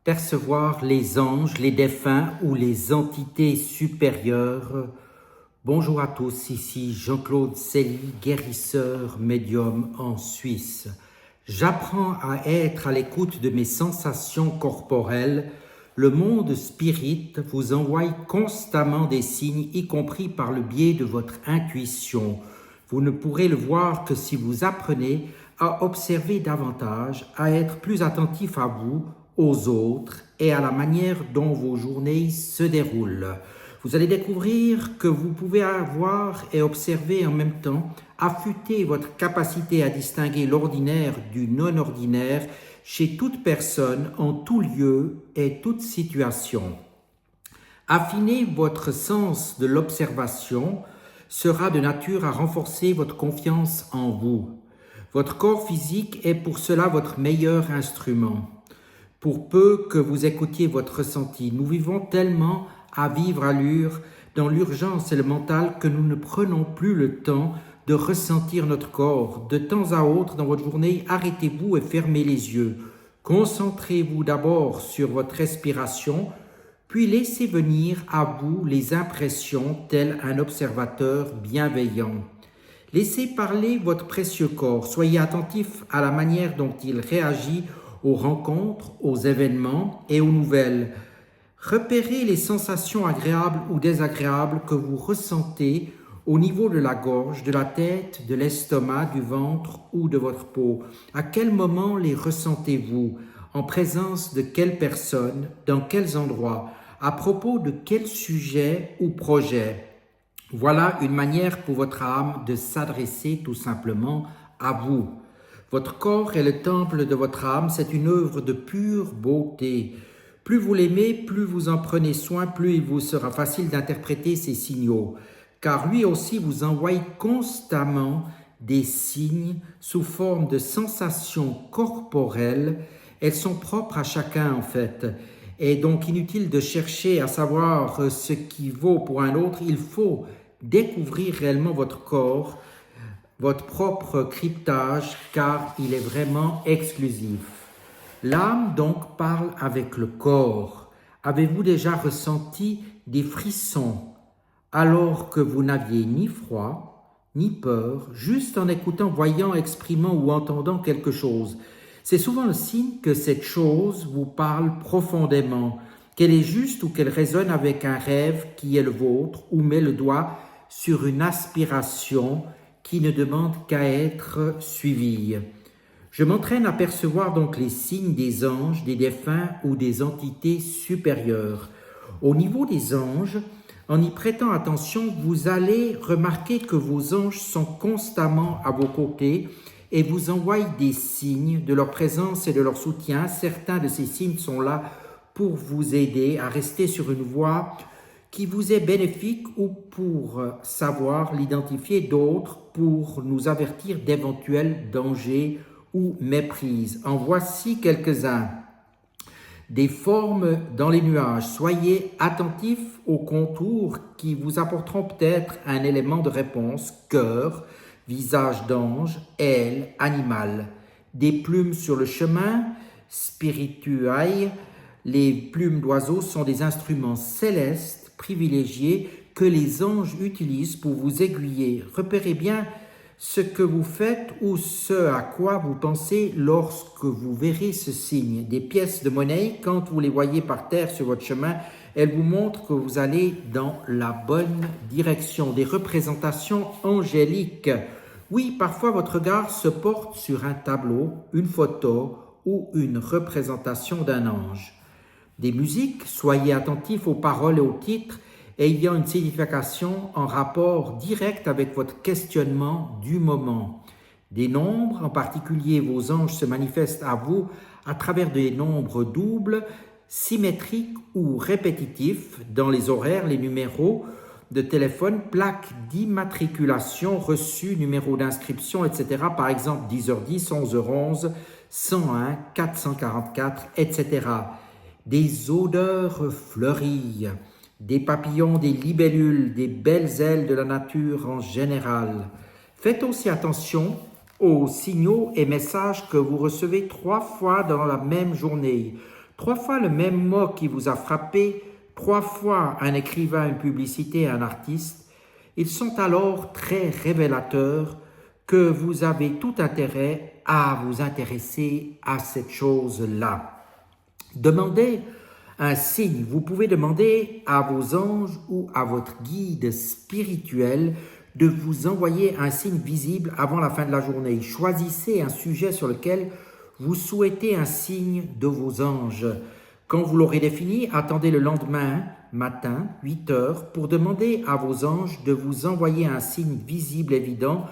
percevoir les anges, les défunts ou les entités supérieures. Bonjour à tous, ici Jean-Claude Célie, guérisseur médium en Suisse. J'apprends à être à l'écoute de mes sensations corporelles. Le monde spirit vous envoie constamment des signes, y compris par le biais de votre intuition. Vous ne pourrez le voir que si vous apprenez à observer davantage, à être plus attentif à vous, aux autres et à la manière dont vos journées se déroulent. Vous allez découvrir que vous pouvez avoir et observer en même temps, affûter votre capacité à distinguer l'ordinaire du non-ordinaire chez toute personne, en tout lieu et toute situation. Affiner votre sens de l'observation sera de nature à renforcer votre confiance en vous. Votre corps physique est pour cela votre meilleur instrument. Pour peu que vous écoutiez votre ressenti, nous vivons tellement à vivre dans l'urgence et le mental que nous ne prenons plus le temps de ressentir notre corps. De temps à autre dans votre journée, arrêtez-vous et fermez les yeux. Concentrez-vous d'abord sur votre respiration, puis laissez venir à vous les impressions tel un observateur bienveillant. Laissez parler votre précieux corps. Soyez attentif à la manière dont il réagit aux rencontres, aux événements et aux nouvelles. Repérez les sensations agréables ou désagréables que vous ressentez au niveau de la gorge, de la tête, de l'estomac, du ventre ou de votre peau. À quel moment les ressentez-vous? En présence de quelle personne? Dans quels endroits? À propos de quel sujet ou projet? Voilà une manière pour votre âme de s'adresser tout simplement à vous. Votre corps est le temple de votre âme, c'est une œuvre de pure beauté. Plus vous l'aimez, plus vous en prenez soin, plus il vous sera facile d'interpréter ces signaux, car lui aussi vous envoie constamment des signes sous forme de sensations corporelles. Elles sont propres à chacun en fait. Et donc inutile de chercher à savoir ce qui vaut pour un autre, il faut découvrir réellement votre corps, votre propre cryptage, car il est vraiment exclusif. L'âme donc parle avec le corps. Avez-vous déjà ressenti des frissons alors que vous n'aviez ni froid, ni peur, juste en écoutant, voyant, exprimant ou entendant quelque chose? C'est souvent le signe que cette chose vous parle profondément, qu'elle est juste ou qu'elle résonne avec un rêve qui est le vôtre ou met le doigt sur une aspiration qui ne demande qu'à être suivie. Je m'entraîne à percevoir donc les signes des anges, des défunts ou des entités supérieures. Au niveau des anges, en y prêtant attention, vous allez remarquer que vos anges sont constamment à vos côtés et vous envoient des signes de leur présence et de leur soutien. Certains de ces signes sont là pour vous aider à rester sur une voie qui vous est bénéfique ou pour savoir l'identifier, d'autres pour nous avertir d'éventuels dangers ou méprises. En voici quelques-uns. Des formes dans les nuages. Soyez attentifs aux contours qui vous apporteront peut-être un élément de réponse. Cœur, visage d'ange, aile, animal. Des plumes sur le chemin, spirituailles. Les plumes d'oiseaux sont des instruments célestes privilégiés que les anges utilisent pour vous aiguiller. Repérez bien ce que vous faites ou ce à quoi vous pensez lorsque vous verrez ce signe. Des pièces de monnaie, quand vous les voyez par terre sur votre chemin, elles vous montrent que vous allez dans la bonne direction. Des représentations angéliques. Oui, parfois votre regard se porte sur un tableau, une photo ou une représentation d'un ange. Des musiques, soyez attentifs aux paroles et aux titres ayant une signification en rapport direct avec votre questionnement du moment. Des nombres, en particulier vos anges se manifestent à vous à travers des nombres doubles, symétriques ou répétitifs dans les horaires, les numéros de téléphone, plaques d'immatriculation, reçus, numéros d'inscription, etc. Par exemple 10h10, 11h11, 101, 444, etc. Des odeurs fleuries, des papillons, des libellules, des belles ailes de la nature en général. Faites aussi attention aux signaux et messages que vous recevez 3 fois dans la même journée. 3 fois le même mot qui vous a frappé, 3 fois un écrivain, une publicité, un artiste, ils sont alors très révélateurs que vous avez tout intérêt à vous intéresser à cette chose-là. Demandez un signe. Vous pouvez demander à vos anges ou à votre guide spirituel de vous envoyer un signe visible avant la fin de la journée. Choisissez un sujet sur lequel vous souhaitez un signe de vos anges. Quand vous l'aurez défini, attendez le lendemain matin, 8 heures, pour demander à vos anges de vous envoyer un signe visible évident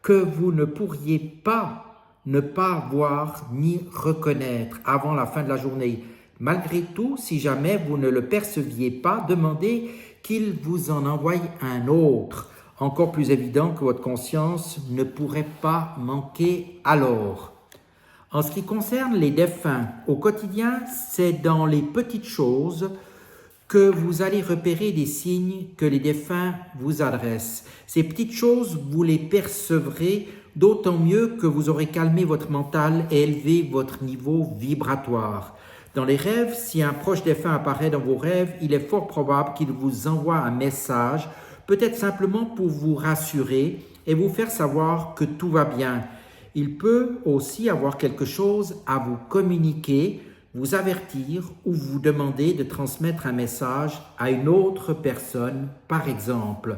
que vous ne pourriez pas ne pas voir ni reconnaître avant la fin de la journée. Malgré tout, si jamais vous ne le perceviez pas, demandez qu'il vous en envoie un autre, encore plus évident que votre conscience ne pourrait pas manquer alors. En ce qui concerne les défunts, au quotidien, c'est dans les petites choses que vous allez repérer des signes que les défunts vous adressent. Ces petites choses, vous les percevrez d'autant mieux que vous aurez calmé votre mental et élevé votre niveau vibratoire. Dans les rêves, si un proche défunt apparaît dans vos rêves, il est fort probable qu'il vous envoie un message, peut-être simplement pour vous rassurer et vous faire savoir que tout va bien. Il peut aussi avoir quelque chose à vous communiquer, vous avertir ou vous demander de transmettre un message à une autre personne, par exemple.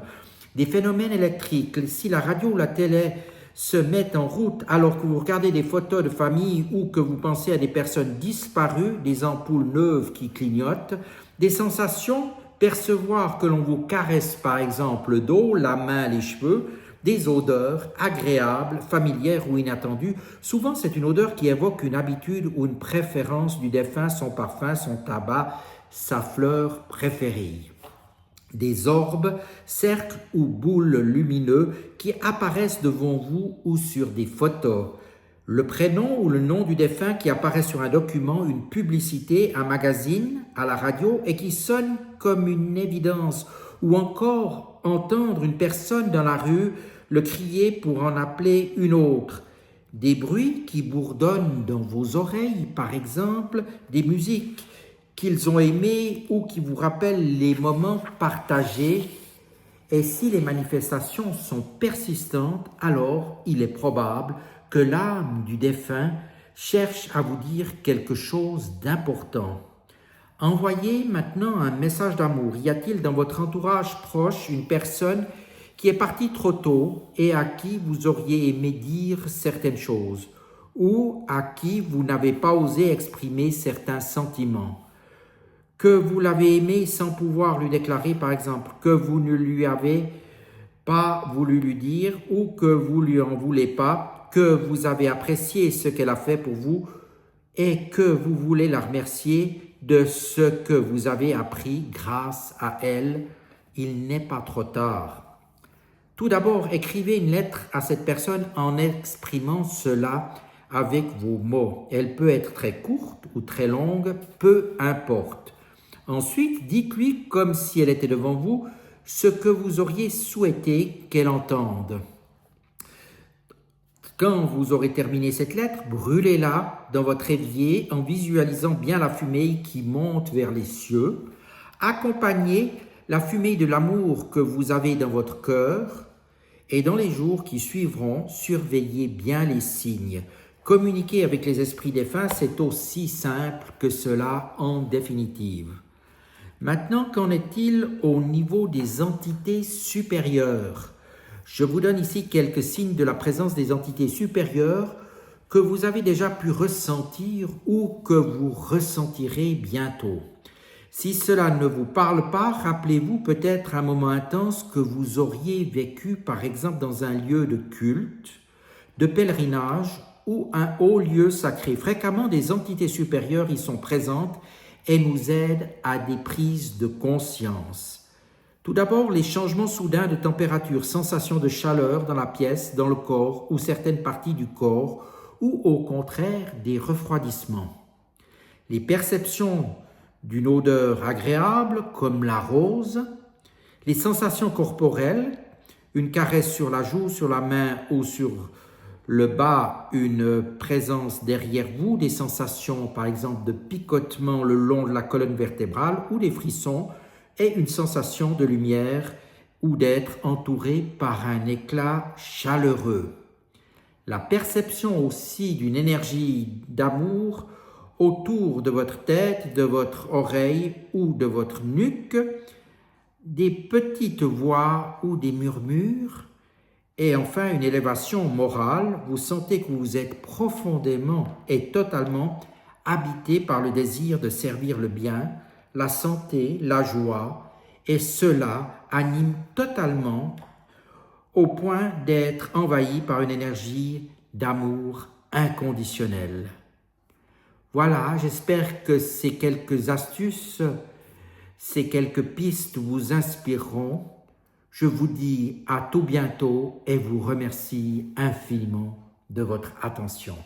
Des phénomènes électriques, si la radio ou la télé se mettent en route alors que vous regardez des photos de famille ou que vous pensez à des personnes disparues, des ampoules neuves qui clignotent, des sensations, percevoir que l'on vous caresse par exemple le dos, la main, les cheveux, des odeurs agréables, familières ou inattendues. Souvent, c'est une odeur qui évoque une habitude ou une préférence du défunt, son parfum, son tabac, sa fleur préférée. Des orbes, cercles ou boules lumineux qui apparaissent devant vous ou sur des photos. Le prénom ou le nom du défunt qui apparaît sur un document, une publicité, un magazine, à la radio et qui sonne comme une évidence. Ou encore entendre une personne dans la rue le crier pour en appeler une autre. Des bruits qui bourdonnent dans vos oreilles, par exemple, des musiques qu'ils ont aimées ou qui vous rappellent les moments partagés. Et si les manifestations sont persistantes, alors il est probable que l'âme du défunt cherche à vous dire quelque chose d'important. Envoyez maintenant un message d'amour. Y a-t-il dans votre entourage proche une personne qui est partie trop tôt et à qui vous auriez aimé dire certaines choses ou à qui vous n'avez pas osé exprimer certains sentiments? Que vous l'avez aimé sans pouvoir lui déclarer, par exemple, que vous ne lui avez pas voulu lui dire ou que vous lui en voulez pas, que vous avez apprécié ce qu'elle a fait pour vous et que vous voulez la remercier de ce que vous avez appris grâce à elle, il n'est pas trop tard. Tout d'abord, écrivez une lettre à cette personne en exprimant cela avec vos mots. Elle peut être très courte ou très longue, peu importe. Ensuite, dites-lui comme si elle était devant vous ce que vous auriez souhaité qu'elle entende. Quand vous aurez terminé cette lettre, brûlez-la dans votre évier en visualisant bien la fumée qui monte vers les cieux. Accompagnez la fumée de l'amour que vous avez dans votre cœur et dans les jours qui suivront, surveillez bien les signes. Communiquer avec les esprits défunts, c'est aussi simple que cela en définitive. Maintenant, qu'en est-il au niveau des entités supérieures? Je vous donne ici quelques signes de la présence des entités supérieures que vous avez déjà pu ressentir ou que vous ressentirez bientôt. Si cela ne vous parle pas, rappelez-vous peut-être un moment intense que vous auriez vécu, par exemple dans un lieu de culte, de pèlerinage ou un haut lieu sacré. Fréquemment, des entités supérieures y sont présentes et nous aident à des prises de conscience. Tout d'abord, les changements soudains de température, sensation de chaleur dans la pièce, dans le corps ou certaines parties du corps, ou au contraire des refroidissements. Les perceptions d'une odeur agréable comme la rose, les sensations corporelles, une caresse sur la joue, sur la main ou sur le bas, une présence derrière vous, des sensations par exemple de picotement le long de la colonne vertébrale ou des frissons, et une sensation de lumière ou d'être entouré par un éclat chaleureux. La perception aussi d'une énergie d'amour autour de votre tête, de votre oreille ou de votre nuque, des petites voix ou des murmures, et enfin une élévation morale. Vous sentez que vous êtes profondément et totalement habité par le désir de servir le bien, la santé, la joie, et cela anime totalement au point d'être envahi par une énergie d'amour inconditionnel. Voilà, j'espère que ces quelques astuces, ces quelques pistes vous inspireront. Je vous dis à tout bientôt et vous remercie infiniment de votre attention.